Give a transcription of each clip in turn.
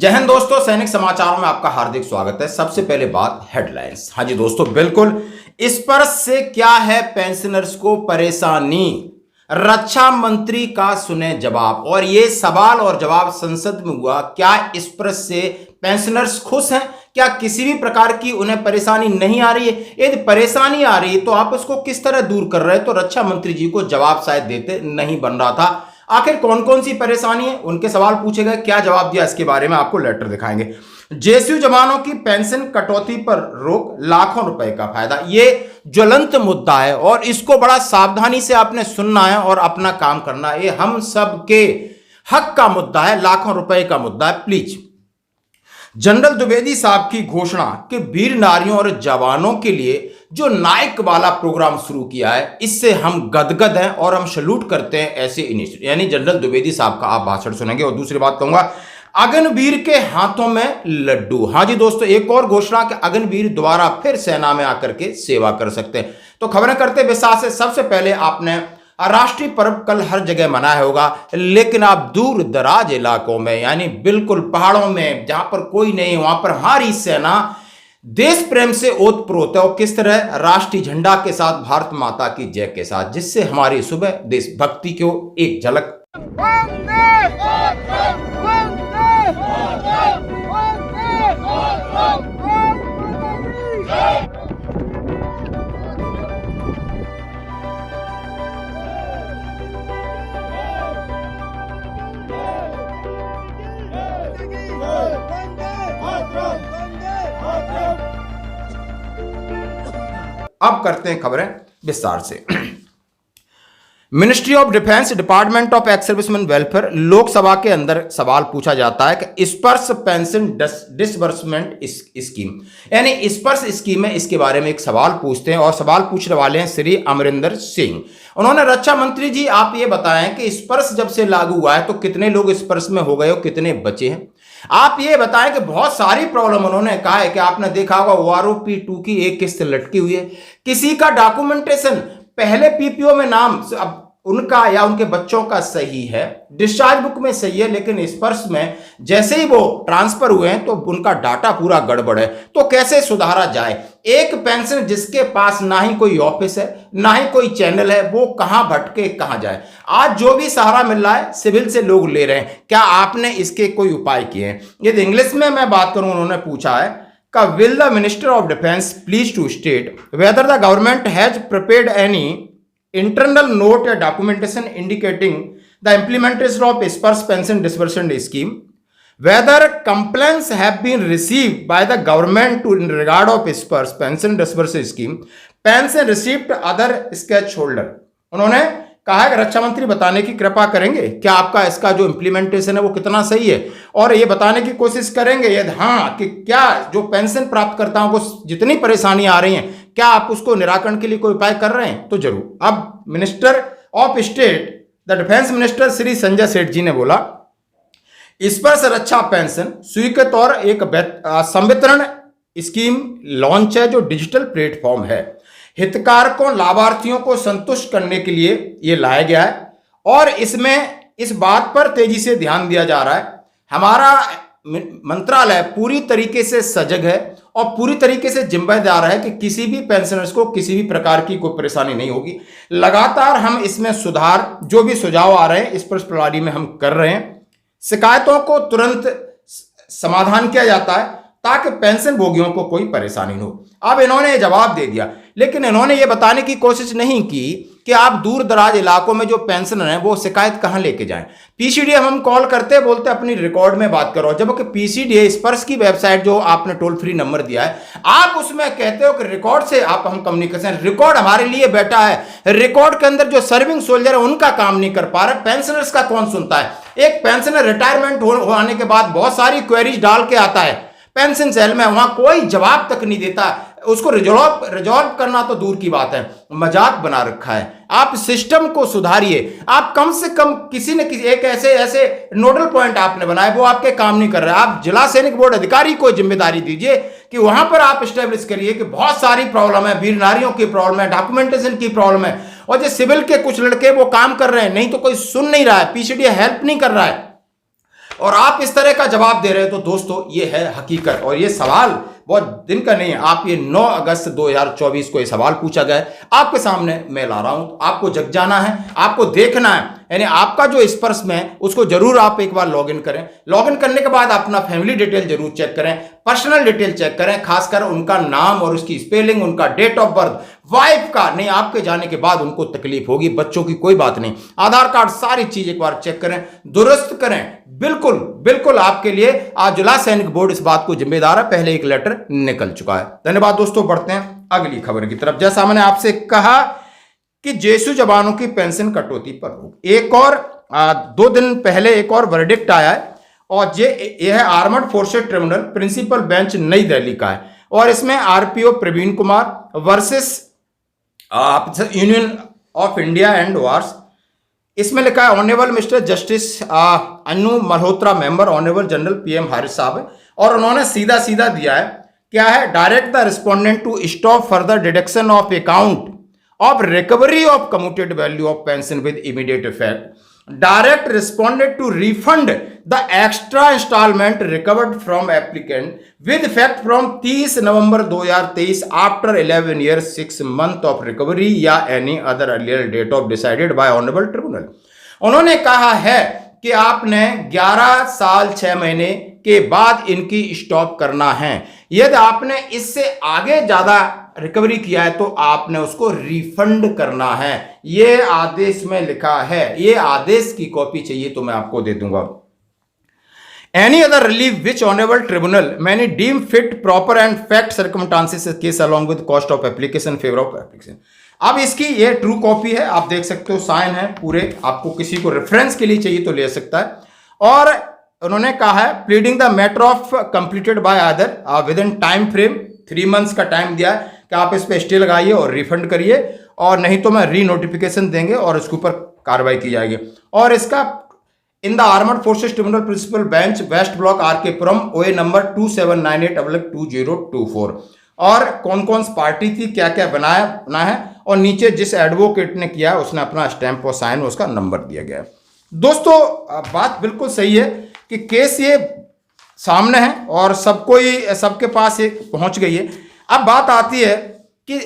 जय हिंद दोस्तों, सैनिक समाचारों में आपका हार्दिक स्वागत है। सबसे पहले बात हेडलाइंस। हाँ जी दोस्तों, बिल्कुल इस पर से क्या है पेंशनर्स को परेशानी, रक्षा मंत्री का सुने जवाब। और ये सवाल और जवाब संसद में हुआ। क्या इस पर से पेंशनर्स खुश हैं? क्या किसी भी प्रकार की उन्हें परेशानी नहीं आ रही है? यदि परेशानी आ रही है तो आप उसको किस तरह दूर कर रहे हैं? तो रक्षा मंत्री जी को जवाब शायद देते नहीं बन रहा था। आखिर कौन कौन सी परेशानी है, उनके सवाल पूछे गए, क्या जवाब दिया, इसके बारे में आपको लेटर दिखाएंगे। जेएसयू जवानों की पेंशन कटौती पर रोक, लाखों रुपए का फायदा, ये ज्वलंत मुद्दा है और इसको बड़ा सावधानी से आपने सुनना है और अपना काम करना है। ये हम सब के हक का मुद्दा है, लाखों रुपए का मुद्दा है। प्लीज, जनरल द्विवेदी साहब की घोषणा कि वीर नारियों और जवानों के लिए जो नायक वाला प्रोग्राम शुरू किया है, इससे हम गदगद हैं और हम सैल्यूट करते हैं ऐसे इनिशिएटिव। यानी जनरल द्विवेदी साहब का आप भाषण सुनेंगे। और दूसरी बात कहूंगा, अग्निवीर के हाथों में लड्डू। हाँ जी दोस्तों, एक और घोषणा कि अग्निवीर दोबारा फिर सेना में आकर के सेवा कर सकते हैं। तो खबरें करते विस्तार से। सबसे पहले, आपने राष्ट्रीय पर्व कल हर जगह मनाया होगा, लेकिन आप दूर दराज इलाकों में, यानी बिल्कुल पहाड़ों में जहां पर कोई नहीं, वहां पर हमारी सेना देश प्रेम से ओतप्रोत है। और किस तरह? राष्ट्रीय झंडा के साथ, भारत माता की जय के साथ, जिससे हमारी सुबह देशभक्ति को एक झलक। अब करते हैं खबरें विस्तार से। Ministry of defence, department of ex serviceman welfare, Lok Sabha के अंदर सवाल पूछा जाता है कि स्पर्श पेंशन डिसबर्समेंट स्कीम, यानी स्पर्श स्कीम है, इसके बारे में एक सवाल पूछते हैं। और सवाल पूछने वाले हैं श्री अमरिंदर सिंह। उन्होंने, रक्षा मंत्री जी आप ये बताएं कि स्पर्श जब से लागू हुआ है तो कितने लोग स्पर्श में हो गए और कितने बचे हैं? आप ये बताएं कि बहुत सारी प्रॉब्लम उन्होंने कहा है कि आपने देखा होगा OROP-2 की एक किस्त लटकी हुई है, किसी का डॉक्यूमेंटेशन पहले पीपीओ में नाम अब उनका या उनके बच्चों का सही है, डिस्चार्ज बुक में सही है, लेकिन स्पर्श में जैसे ही वो ट्रांसफर हुए हैं तो उनका डाटा पूरा गड़बड़ है। तो कैसे सुधारा जाए? एक पेंशन जिसके पास ना ही कोई ऑफिस है, ना ही कोई चैनल है, वो कहां भटके कहां जाए? आज जो भी सहारा मिल रहा है सिविल से लोग ले रहे हैं। क्या आपने इसके कोई उपाय किए हैं? यदि इंग्लिश में मैं बात करूं, उन्होंने पूछा है का will the minister of defence please to state whether the government has prepared any internal note or documentation indicating the implementation of Sparsh pension disbursement scheme, whether complaints have been received by the government to in regard of Sparsh pension disbursement scheme, pension received other stakeholder। उन्होंने कहा है कि रक्षा मंत्री बताने की कृपा करेंगे क्या आपका इसका जो इम्प्लीमेंटेशन है वो कितना सही है, और ये बताने की कोशिश करेंगे यदि हाँ कि क्या जो पेंशन प्राप्तकर्ताओं को जितनी परेशानी आ रही है, क्या आप उसको निराकरण के लिए कोई उपाय कर रहे हैं? तो जरूर। अब minister of state, the defence minister Shri Sanjay Seth जी ने बोला, स्पर्श रक्षा पेंशन स्वीकृत और एक संवितरण स्कीम लॉन्च है जो डिजिटल प्लेटफॉर्म है। हितधारकों, लाभार्थियों को संतुष्ट करने के लिए यह लाया गया है और इसमें इस बात पर तेजी से ध्यान दिया जा रहा है। हमारा मंत्रालय पूरी तरीके से सजग है और पूरी तरीके से जिम्मेदार है कि किसी भी पेंशनर्स को किसी भी प्रकार की कोई परेशानी नहीं होगी। लगातार हम इसमें सुधार, जो भी सुझाव आ रहे हैं इस प्रणाली में हम कर रहे हैं। शिकायतों को तुरंत समाधान किया जाता है ताकि पेंशन भोगियों को कोई परेशानी न हो। अब इन्होंने जवाब दे दिया, लेकिन इन्होंने ये बताने की कोशिश नहीं की कि आप दूर दराज इलाकों में जो पेंशनर हैं वो शिकायत कहां लेके जाएं। पीसीडीए हम कॉल करते बोलते अपनी रिकॉर्ड में बात करो, जबकि पीसीडीए स्पर्श की वेबसाइट जो आपने टोल फ्री नंबर दिया है, आप उसमें कहते हो कि रिकॉर्ड से आप हम कम्युनिकेशन, रिकॉर्ड हमारे लिए बैठा है, रिकॉर्ड के अंदर जो सर्विंग सोल्जर है उनका काम नहीं कर पा रहे, पेंशनर्स का कौन सुनता है? एक पेंशनर रिटायरमेंट होने के बाद बहुत सारी क्वेरीज डाल के आता है पेंशन सेल में, वहां कोई जवाब तक नहीं देता। उसको रिजॉल्व करना तो दूर की बात है, मजाक बना रखा है। आप सिस्टम को सुधारिए। आप कम से कम किसी न किसी एक ऐसे नोडल पॉइंट आपने बनाए, वो आपके काम नहीं कर रहे। आप जिला सैनिक बोर्ड अधिकारी को जिम्मेदारी दीजिए कि वहां पर आप स्टेब्लिश करिए कि बहुत सारी प्रॉब्लम है, वीर नारियों की प्रॉब्लम है, डॉक्यूमेंटेशन की प्रॉब्लम है, और जो सिविल के कुछ लड़के वो काम कर रहे हैं, नहीं तो कोई सुन नहीं रहा है, पीसीडी हेल्प नहीं कर रहा है। और आप इस तरह का जवाब दे रहे हो तो दोस्तों ये है हकीकत। और ये सवाल बहुत दिन का नहीं है, आप ये 9 अगस्त 2024 को ये सवाल पूछा गया है, आपके सामने मैं ला रहा हूं। आपको जग जाना है, आपको देखना है, यानी आपका जो स्पर्श में है उसको जरूर आप एक बार लॉगिन करें। लॉगिन करने के बाद अपना फैमिली डिटेल जरूर चेक करें, पर्सनल डिटेल चेक करें, खासकर उनका नाम और उसकी स्पेलिंग, उनका डेट ऑफ बर्थ, वाइफ का नहीं, आपके जाने के बाद उनको तकलीफ होगी, बच्चों की कोई बात नहीं, आधार कार्ड, सारी चीज एक बार चेक करें, दुरुस्त करें। बिल्कुल बिल्कुल आपके लिए आज जिला सैनिक बोर्ड इस बात को जिम्मेदार है, पहले एक लेटर निकल चुका है। धन्यवाद दोस्तों, बढ़ते हैं अगली खबर की तरफ। जैसा मैंने आपसे कहा कि जेसू जवानों की पेंशन कटौती पर रोक, एक और 2 दिन पहले एक और वर्डिक्ट आया है, और यह है armed forces tribunal principal bench New Delhi का है, और इसमें RPO Praveen Kumar versus union of India and ors. इसमें लिखा है honourable mister justice Anu Malhotra, member honourable general PM Haris साहब है, और उन्होंने सीधा सीधा दिया है, क्या है, direct the respondent to stop further deduction of account of recovery of commuted value of pension with immediate effect. Direct responded to refund the extra installment recovered from applicant with effect from 30 November 2023 after 11 years 6 month of recovery या any other earlier date of decided by honorable tribunal. उन्होंने कहा है कि आपने 11 साल 6 महीने के बाद इनकी स्टॉप करना है। यदि आपने इससे आगे ज्यादा रिकवरी किया है तो आपने उसको रिफंड करना है। यह आदेश में लिखा है, यह आदेश की कॉपी चाहिए तो मैं आपको दे दूंगा। Any other relief which honourable tribunal many deem fit proper and fact circumstances case along with cost of application favour of application. अब इसकी ये ट्रू कॉपी है, आप देख सकते हो, साइन है पूरे, आपको किसी को रेफरेंस के लिए चाहिए तो ले सकता है। और उन्होंने कहा है pleading the matter of completed by other with in time frame, 3 months का टाइम दिया है कि आप इस पे स्टे लगाइए और रिफंड करिए, और नहीं तो मैं री नोटिफिकेशन देंगे और इसके ऊपर कार्रवाई की जाएगी। और इसका in the armed forces tribunal principal bench west block R K Puram OA number 2798/2024। और कौन कौन सी पार्टी थी, क्या क्या बनाया है, और नीचे जिस एडवोकेट ने किया उसने अपना स्टैंप और साइन, उसका नंबर दिया गया है। दोस्तों बात बिल्कुल सही है कि केस ये सामने है और सबके पास ये पहुंच गई है। अब बात आती है कि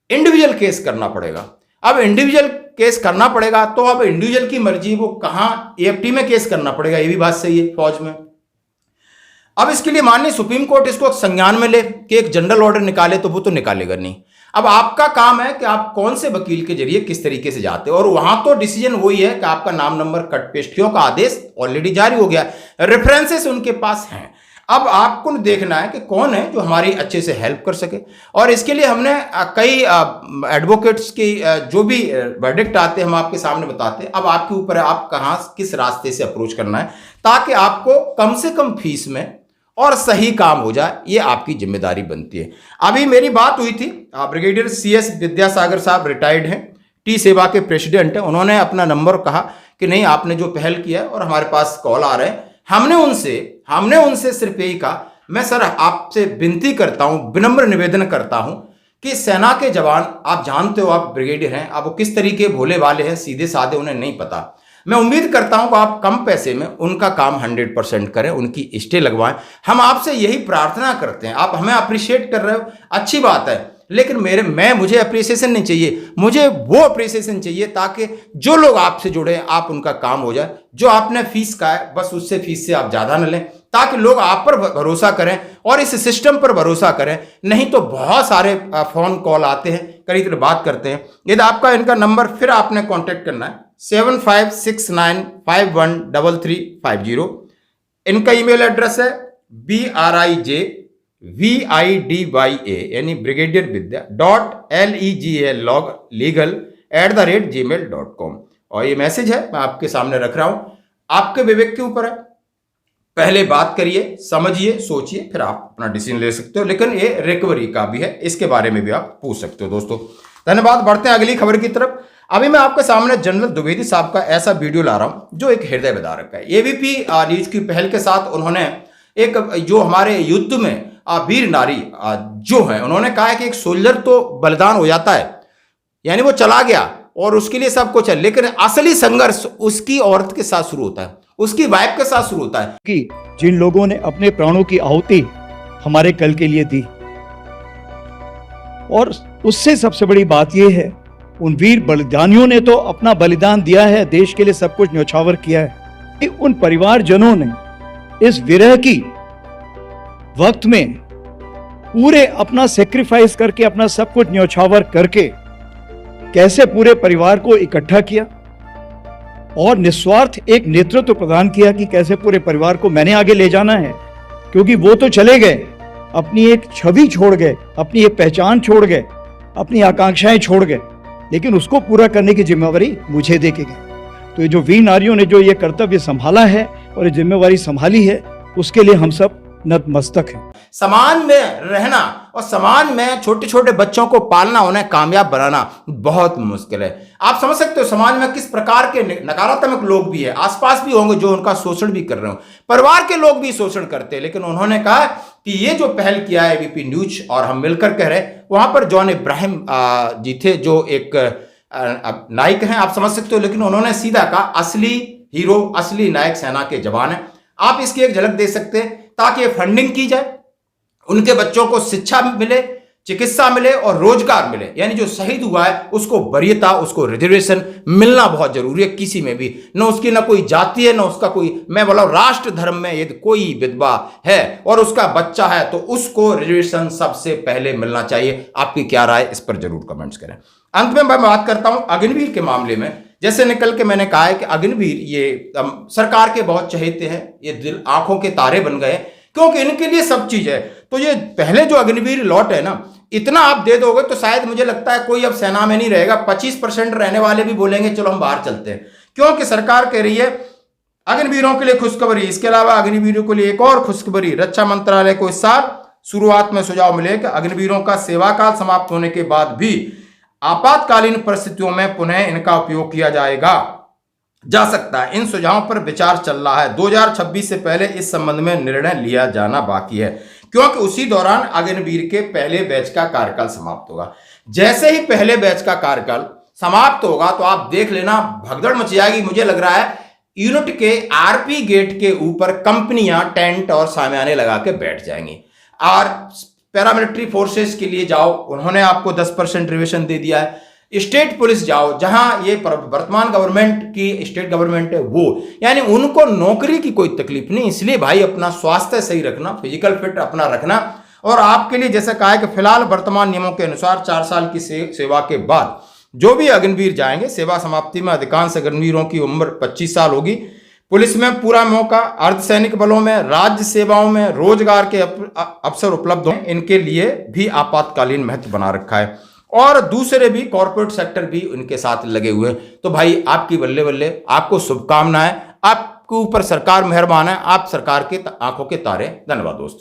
इंडिविजुअल केस करना पड़ेगा। अब इंडिविजुअल केस करना पड़ेगा तो अब इंडिविजुअल की मर्जी, वो कहां एएफटी में केस करना पड़ेगा, ये भी बात सही है, फौज में। अब इसके लिए माननीय सुप्रीम कोर्ट इसको संज्ञान में ले कि एक जनरल ऑर्डर निकाले, तो वो तो निकालेगा नहीं। अब आपका काम है कि आप कौन से वकील के जरिए किस तरीके से जाते हो, और वहां तो डिसीजन वही है कि आपका नाम नंबर कट पेस्टियों का आदेश ऑलरेडी जारी हो गया, रेफरेंसेस उनके पास हैं। अब आपको देखना है कि कौन है जो हमारी अच्छे से हेल्प कर सके, और इसके लिए हमने कई एडवोकेट्स की जो भी वर्डिक्ट आते हैं हम आपके सामने बताते हैं। अब आपके ऊपर है आप कहां किस रास्ते से अप्रोच करना है ताकि आपको कम से कम फीस में और सही काम हो जाए, ये आपकी जिम्मेदारी बनती है। अभी मेरी बात हुई थी, ब्रिगेडियर CS विद्यासागर साहब रिटायर्ड हैं, टी सेवा के प्रेसिडेंट हैं, उन्होंने अपना नंबर कहा कि नहीं आपने जो पहल किया और हमारे पास कॉल आ रहे हैं। हमने उनसे सिर्फ यही कहा, मैं सर आपसे विनती करता हूं, विनम्र निवेदन करता हूं कि सेना के जवान, आप जानते हो आप ब्रिगेडियर हैं, आप वो किस तरीके भोले वाले हैं, सीधे साधे, उन्हें नहीं पता। मैं उम्मीद करता हूं कि आप कम पैसे में उनका काम 100% करें, उनकी स्टे लगवाएं। हम आपसे यही प्रार्थना करते हैं। आप हमें अप्रिशिएट कर रहे हो, अच्छी बात है, लेकिन मुझे अप्रिसिएशन नहीं चाहिए, मुझे वो अप्रिसिएशन चाहिए ताकि जो लोग आपसे जुड़े आप उनका काम हो जाए। जो आपने फीस का है बस उससे फीस से आप ज़्यादा न लें, ताकि लोग आप पर भरोसा करें और इस सिस्टम पर भरोसा करें। नहीं तो बहुत सारे फ़ोन कॉल आते हैं, कई तरह बात करते हैं। यदि आपका इनका नंबर फिर आपने कॉन्टेक्ट करना है 7569513350। इनका ईमेल एड्रेस है BRIJVIDYA यानी ब्रिगेडियर विद्या .legal@gmail.com। और ये मैसेज है मैं आपके सामने रख रहा हूं, आपके विवेक के ऊपर है। पहले बात करिए, समझिए, सोचिए, फिर आप अपना डिसीजन ले सकते हो। लेकिन ये रिकवरी का भी है, इसके बारे में भी आप पूछ सकते हो। दोस्तों धन्यवाद, बढ़ते हैं अगली खबर की तरफ। अभी मैं आपके सामने जनरल द्विवेदी साहब का ऐसा वीडियो ला रहा हूं जो एक हृदय विदारक है। एबीपी न्यूज की पहल के साथ उन्होंने एक जो हमारे युद्ध में वीर नारी जो है, उन्होंने कहा है कि एक सोल्जर तो बलिदान हो जाता है, यानी वो चला गया और उसके लिए सब कुछ है, लेकिन असली संघर्ष उसकी औरत के साथ शुरू होता है। उसकी वाइफ के साथ शुरू होता है कि जिन लोगों ने अपने प्राणों की आहुति हमारे कल के लिए दी, और उससे सबसे बड़ी बात यह है, उन वीर बलिदानियों ने तो अपना बलिदान दिया है, देश के लिए सब कुछ न्यौछावर किया है। कि उन परिवारजनों ने इस विरह की वक्त में पूरे अपना सेक्रीफाइस करके, अपना सब कुछ न्यौछावर करके कैसे पूरे परिवार को इकट्ठा किया और निस्वार्थ एक नेतृत्व प्रदान किया कि कैसे पूरे परिवार को मैंने आगे ले जाना है। क्योंकि वो तो चले गए, अपनी एक छवि छोड़ गए, अपनी एक पहचान छोड़ गए, अपनी आकांक्षाएं छोड़ गए, लेकिन उसको पूरा करने की जिम्मेवारी मुझे दे के गए। तो ये जो वीर नारियों ने जो ये कर्तव्य संभाला है और ये जिम्मेवारी संभाली है, उसके लिए हम सब नतमस्तक हैं। समाज में रहना और समाज में छोटे छोटे बच्चों को पालना, उन्हें कामयाब बनाना बहुत मुश्किल है। आप समझ सकते हो समाज में किस प्रकार के नकारात्मक लोग भी है, आसपास भी होंगे जो उनका शोषण भी कर रहे हो, परिवार के लोग भी शोषण करते हैं। लेकिन उन्होंने कहा कि ये जो पहल किया है एबीपी न्यूज और हम मिलकर कह रहे हैं, वहां पर जॉन इब्राहिम जी थे जो एक नायक हैं, आप समझ सकते हो। लेकिन उन्होंने सीधा कहा असली हीरो, असली नायक सेना के जवान है। आप इसकी एक झलक दे सकते हैं ताकि ये फंडिंग की जाए, उनके बच्चों को शिक्षा मिले, चिकित्सा मिले और रोजगार मिले। यानी जो शहीद हुआ है उसको वरीयता, उसको रिजर्वेशन मिलना बहुत जरूरी है। किसी में भी न उसकी न कोई जाति है, न उसका कोई, मैं बोला राष्ट्र धर्म में यदि कोई विधवा है और उसका बच्चा है तो उसको रिजर्वेशन सबसे पहले मिलना चाहिए। आपकी क्या राय, इस पर जरूर कमेंट्स करें। अंत में मैं बात करता हूं अग्निवीर के मामले में। जैसे निकल के मैंने कहा है कि अग्निवीर ये सरकार के बहुत चहेते हैं, ये दिल आंखों के तारे बन गए क्योंकि इनके लिए सब चीज है। तो ये पहले जो अग्निवीर लॉट है ना, इतना आप दे दोगे तो शायद मुझे लगता है कोई अब सेना में नहीं रहेगा। 25% रहने वाले भी बोलेंगे चलो हम बाहर चलते हैं, क्योंकि सरकार कह रही है अग्निवीरों के लिए खुशखबरी। इसके अलावा अग्निवीरों के लिए एक और खुशखबरी, रक्षा मंत्रालय को इस साल शुरुआत में सुझाव मिले कि अग्निवीरों का सेवा काल समाप्त होने के बाद भी आपातकालीन परिस्थितियों में पुनः इनका उपयोग किया जा सकता है। इन सुझावों पर विचार चल रहा है। 2026 से पहले इस संबंध में निर्णय लिया जाना बाकी है, क्योंकि उसी दौरान अग्निवीर के पहले बैच का कार्यकाल समाप्त होगा। जैसे ही पहले बैच का कार्यकाल समाप्त होगा तो आप देख लेना भगदड़ मच जाएगी। मुझे लग रहा है यूनिट के आरपी गेट के ऊपर कंपनियां टेंट और सामियाने लगा के बैठ जाएंगी। और पैरामिलिट्री फोर्सेस के लिए जाओ, उन्होंने आपको 10% रिजर्वेशन दे दिया है। स्टेट पुलिस जाओ, जहां ये वर्तमान गवर्नमेंट की स्टेट गवर्नमेंट है वो, यानी उनको नौकरी की कोई तकलीफ नहीं। इसलिए भाई अपना स्वास्थ्य सही रखना, फिजिकल फिट अपना रखना। और आपके लिए जैसे कहा है कि फिलहाल वर्तमान नियमों के अनुसार 4 साल की सेवा के बाद जो भी अग्निवीर जाएंगे, सेवा समाप्ति में अधिकांश अग्निवीरों की उम्र 25 साल होगी। पुलिस में पूरा मौका, अर्धसैनिक बलों में, राज्य सेवाओं में रोजगार के अवसर उपलब्ध हों, इनके लिए भी आपातकालीन महत्व बना रखा है। और दूसरे भी कॉर्पोरेट सेक्टर भी उनके साथ लगे हुए। तो भाई आपकी बल्ले बल्ले, आपको शुभकामनाएं, आपके ऊपर सरकार मेहरबान है, आप सरकार के आंखों के तारे। धन्यवाद दोस्तों।